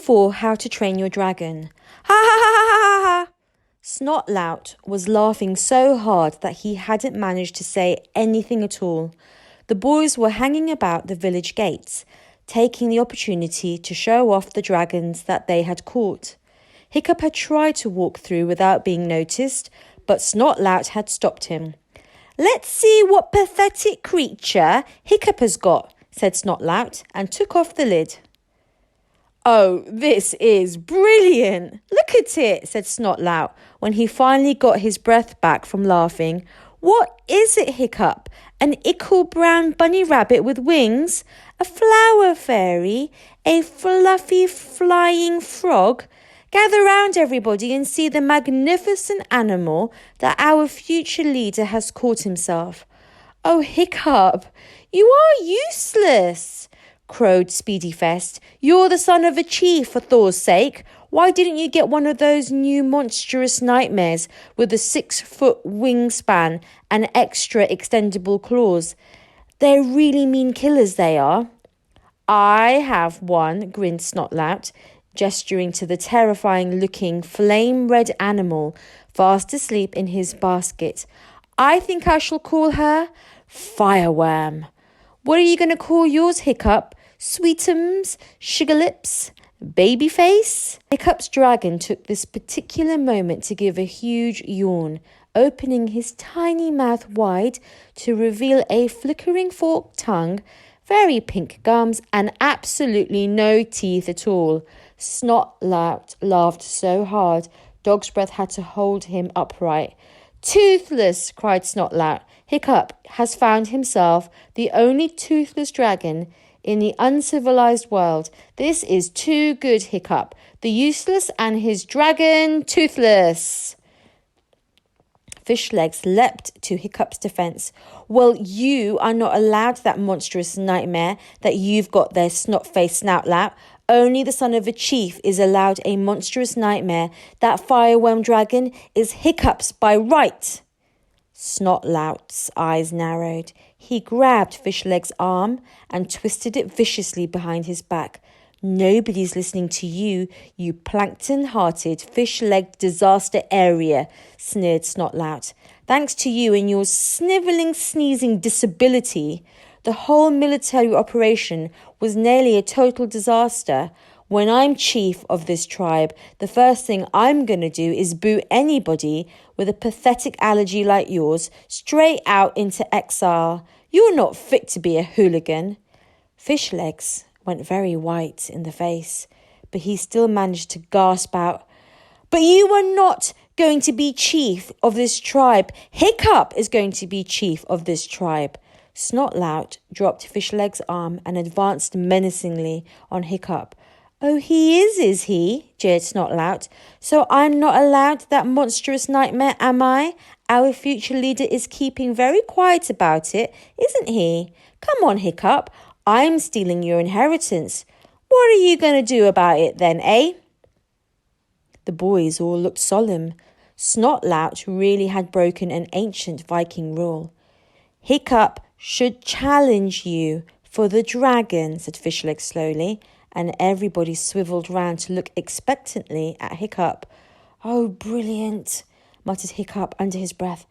4 How to Train Your Dragon. Ha ha ha ha ha ha! Snotlout was laughing so hard that he hadn't managed to say anything at all. The boys were hanging about the village gates, taking the opportunity to show off the dragons that they had caught. Hiccup had tried to walk through without being noticed, but Snotlout had stopped him. "Let's see what pathetic creature Hiccup has got," said Snotlout, and took off the lid. "Oh, this is brilliant! Look at it," said Snotlout when he finally got his breath back from laughing. "What is it, Hiccup? An ickle brown bunny rabbit with wings? A flower fairy? A fluffy flying frog? Gather round, everybody, and see the magnificent animal that our future leader has caught himself." "Oh, Hiccup, you are useless," crowed Speedyfest. "You're the son of a chief, for Thor's sake. Why didn't you get one of those new monstrous nightmares with a 6-foot wingspan and extra extendable claws? They're really mean killers, they are." "I have one," grinned Snotlout, gesturing to the terrifying-looking flame-red animal fast asleep in his basket. "I think I shall call her Fireworm. What are you going to call yours, Hiccup? Sweetums? Sugarlips? Babyface?" Hiccup's dragon took this particular moment to give a huge yawn, opening his tiny mouth wide to reveal a flickering forked tongue, very pink gums, and absolutely no teeth at all. Snotlout laughed so hard, Dog's Breath had to hold him upright. "Toothless!" cried Snotlout. "Hiccup has found himself the only toothless dragon in the uncivilized world. This is too good, Hiccup. The useless and his dragon toothless." Fishlegs leapt to Hiccup's defence. "Well, you are not allowed that monstrous nightmare that you've got there, snot-faced Snotlout. Only the son of a chief is allowed a monstrous nightmare. That fireworm dragon is Hiccup's by right." Snotlout's eyes narrowed. He grabbed Fishleg's arm and twisted it viciously behind his back. "Nobody's listening to you, you plankton-hearted, fish-legged disaster area," sneered Snotlout. "Thanks to you and your snivelling, sneezing disability, the whole military operation was nearly a total disaster. When I'm chief of this tribe, the first thing I'm going to do is boot anybody with a pathetic allergy like yours straight out into exile. You're not fit to be a hooligan." Fishlegs went very white in the face, but he still managed to gasp out, "But you are not going to be chief of this tribe. Hiccup is going to be chief of this tribe." Snotlout dropped Fishleg's arm and advanced menacingly on Hiccup. "Oh, he is he?" jeered Snotlout. "So I'm not allowed that monstrous nightmare, am I? Our future leader is keeping very quiet about it, isn't he? Come on, Hiccup. I'm stealing your inheritance. What are you going to do about it then, eh?" The boys all looked solemn. Snotlout really had broken an ancient Viking rule. "Hiccup should challenge you for the dragon," said Fishleg slowly, and everybody swivelled round to look expectantly at Hiccup. "Oh, brilliant," muttered Hiccup under his breath.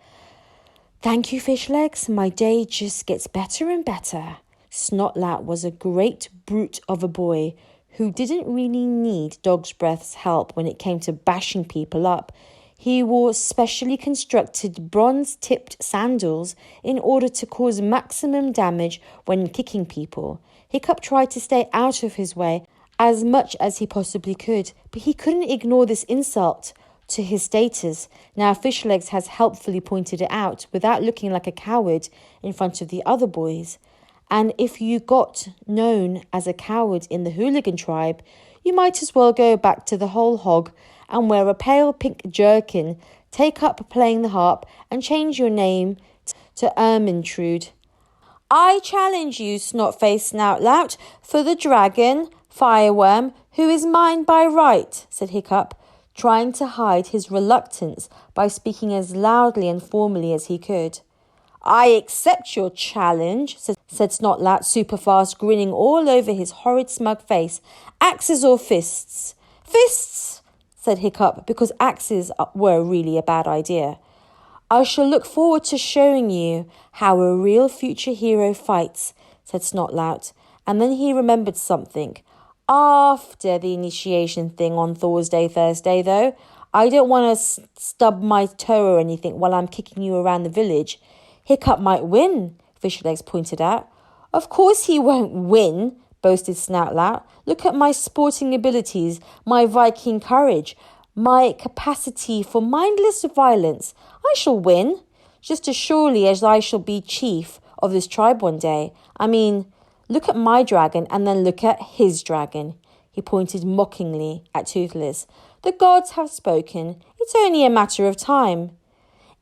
"Thank you, Fishlegs. My day just gets better and better." Snotlout was a great brute of a boy who didn't really need Dog's Breath's help when it came to bashing people up. He wore specially constructed bronze-tipped sandals in order to cause maximum damage when kicking people. Hiccup tried to stay out of his way as much as he possibly could, but he couldn't ignore this insult to his status. Now Fishlegs has helpfully pointed it out without looking like a coward in front of the other boys. And if you got known as a coward in the hooligan tribe, you might as well go back to the whole hog and wear a pale pink jerkin, take up playing the harp, and change your name to Ermintrude. "I challenge you, snot-faced Snotlout, for the dragon, Fireworm, who is mine by right," said Hiccup, trying to hide his reluctance by speaking as loudly and formally as he could. "I accept your challenge," said Snotlout, super fast, grinning all over his horrid smug face. Axes or fists? Fists, said Hiccup, because axes were really a bad idea. I shall look forward to showing you how a real future hero fights, said Snotlout, and then he remembered something. After the initiation thing on Thursday, though, I don't want to stub my toe or anything while I'm kicking you around the village. Hiccup might win, Fisherlegs pointed out. Of course he won't win, boasted Snoutlout. Look at my sporting abilities, my Viking courage, my capacity for mindless violence. I shall win, just as surely as I shall be chief of this tribe one day. I mean, look at my dragon and then look at his dragon. He pointed mockingly at Toothless. The gods have spoken. It's only a matter of time.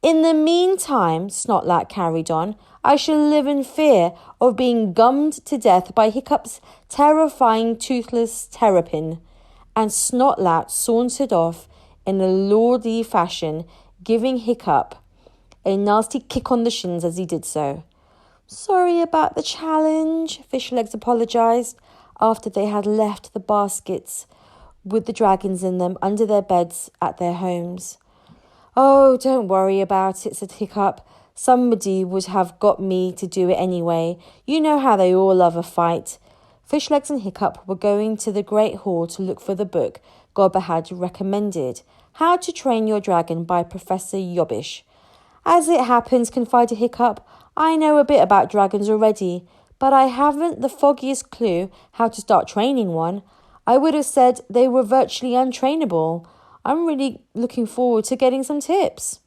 In the meantime, Snotlout carried on, I shall live in fear of being gummed to death by Hiccup's terrifying toothless terrapin. And Snotlout sauntered off in a lordly fashion, giving Hiccup a nasty kick on the shins as he did so. Sorry about the challenge, Fisherlegs apologised after they had left the baskets with the dragons in them under their beds at their homes. Oh, don't worry about it, said Hiccup. Somebody would have got me to do it anyway. You know how they all love a fight. Fishlegs and Hiccup were going to the Great Hall to look for the book Gobber had recommended, How to Train Your Dragon by Professor Yobbish. As it happens, confided Hiccup, I know a bit about dragons already, but I haven't the foggiest clue how to start training one. I would have said they were virtually untrainable. I'm really looking forward to getting some tips.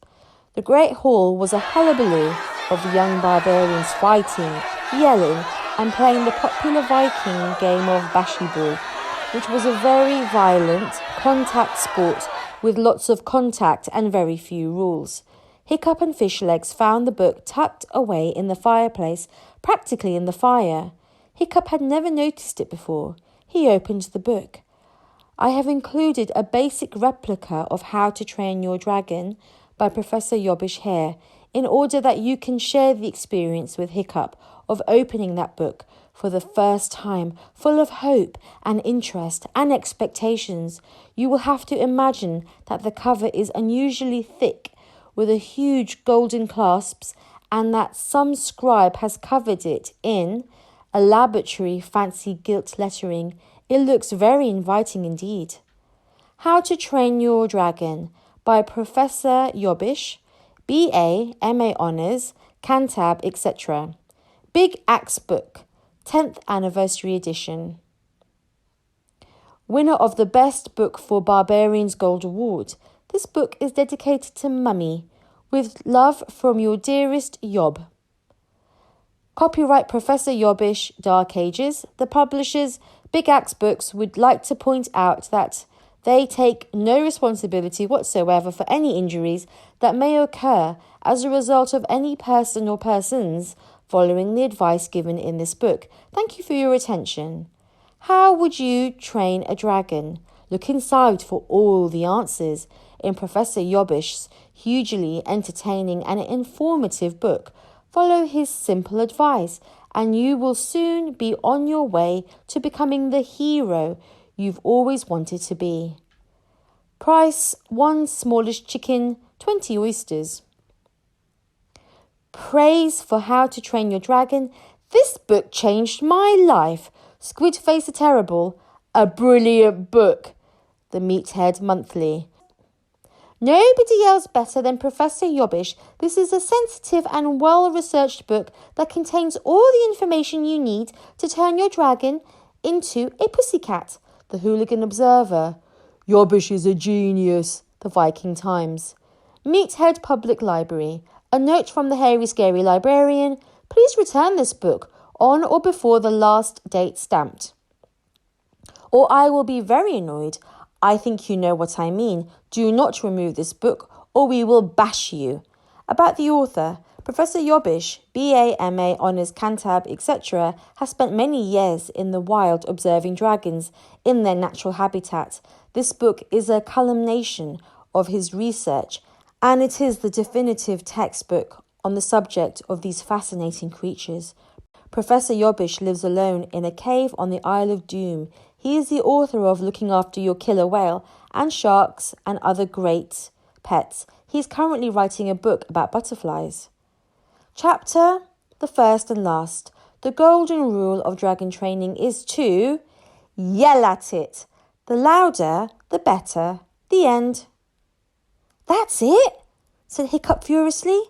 The Great Hall was a hullabaloo of young barbarians fighting, yelling, and playing the popular Viking game of Bashyball, which was a very violent contact sport with lots of contact and very few rules. Hiccup and Fishlegs found the book tucked away in the fireplace, practically in the fire. Hiccup had never noticed it before. He opened the book. I have included a basic replica of How to Train Your Dragon by Professor Yobbish here, in order that you can share the experience with Hiccup of opening that book for the first time, full of hope and interest and expectations. You will have to imagine that the cover is unusually thick, with a huge golden clasps, and that some scribe has covered it in elaboratory fancy gilt lettering. It looks very inviting indeed. How to Train Your Dragon by Professor Yobbish, B.A., M.A. Honours, Cantab, etc. Big Axe Book, 10th Anniversary Edition. Winner of the Best Book for Barbarians Gold Award. This book is dedicated to Mummy, with love from your dearest Yob. Copyright Professor Yobbish, Dark Ages. The publishers, Big Axe Books, would like to point out that they take no responsibility whatsoever for any injuries that may occur as a result of any person or persons following the advice given in this book. Thank you for your attention. How would you train a dragon? Look inside for all the answers in Professor Yobbish's hugely entertaining and informative book. Follow his simple advice, and you will soon be on your way to becoming the hero you've always wanted to be. Price: 1 smallish chicken, 20 oysters. Praise for How to Train Your Dragon. This book changed my life. Squidface the Terrible, a brilliant book. The Meathead Monthly. Nobody else better than Professor Yobbish. This is a sensitive and well-researched book that contains all the information you need to turn your dragon into a pussycat. The Hooligan Observer. Yobbish is a genius. The Viking Times. Meathead Public Library. A note from the hairy scary librarian. Please return this book on or before the last date stamped, or I will be very annoyed. I think you know what I mean. Do not remove this book or we will bash you. About the author, Professor Yobbish, B.A., M.A., Honours, Cantab, etc., has spent many years in the wild observing dragons in their natural habitat. This book is a culmination of his research, and it is the definitive textbook on the subject of these fascinating creatures. Professor Yobbish lives alone in a cave on the Isle of Doom. He is the author of Looking After Your Killer Whale and Sharks and Other Great Pets. He's currently writing a book about butterflies. Chapter, the first and last. The golden rule of dragon training is to yell at it. The louder, the better. The end. That's it, said Hiccup furiously,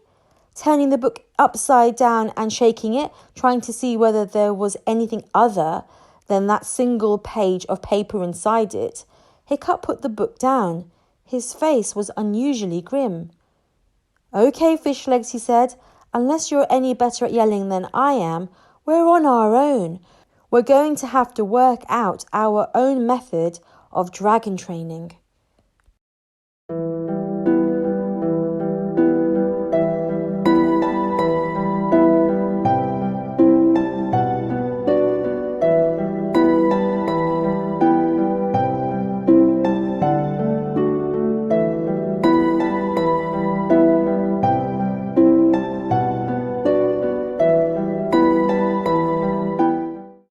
turning the book upside down and shaking it, trying to see whether there was anything other than that single page of paper inside it. Hiccup put the book down. His face was unusually grim. Okay, Fishlegs, he said, unless you're any better at yelling than I am, we're on our own. We're going to have to work out our own method of dragon training.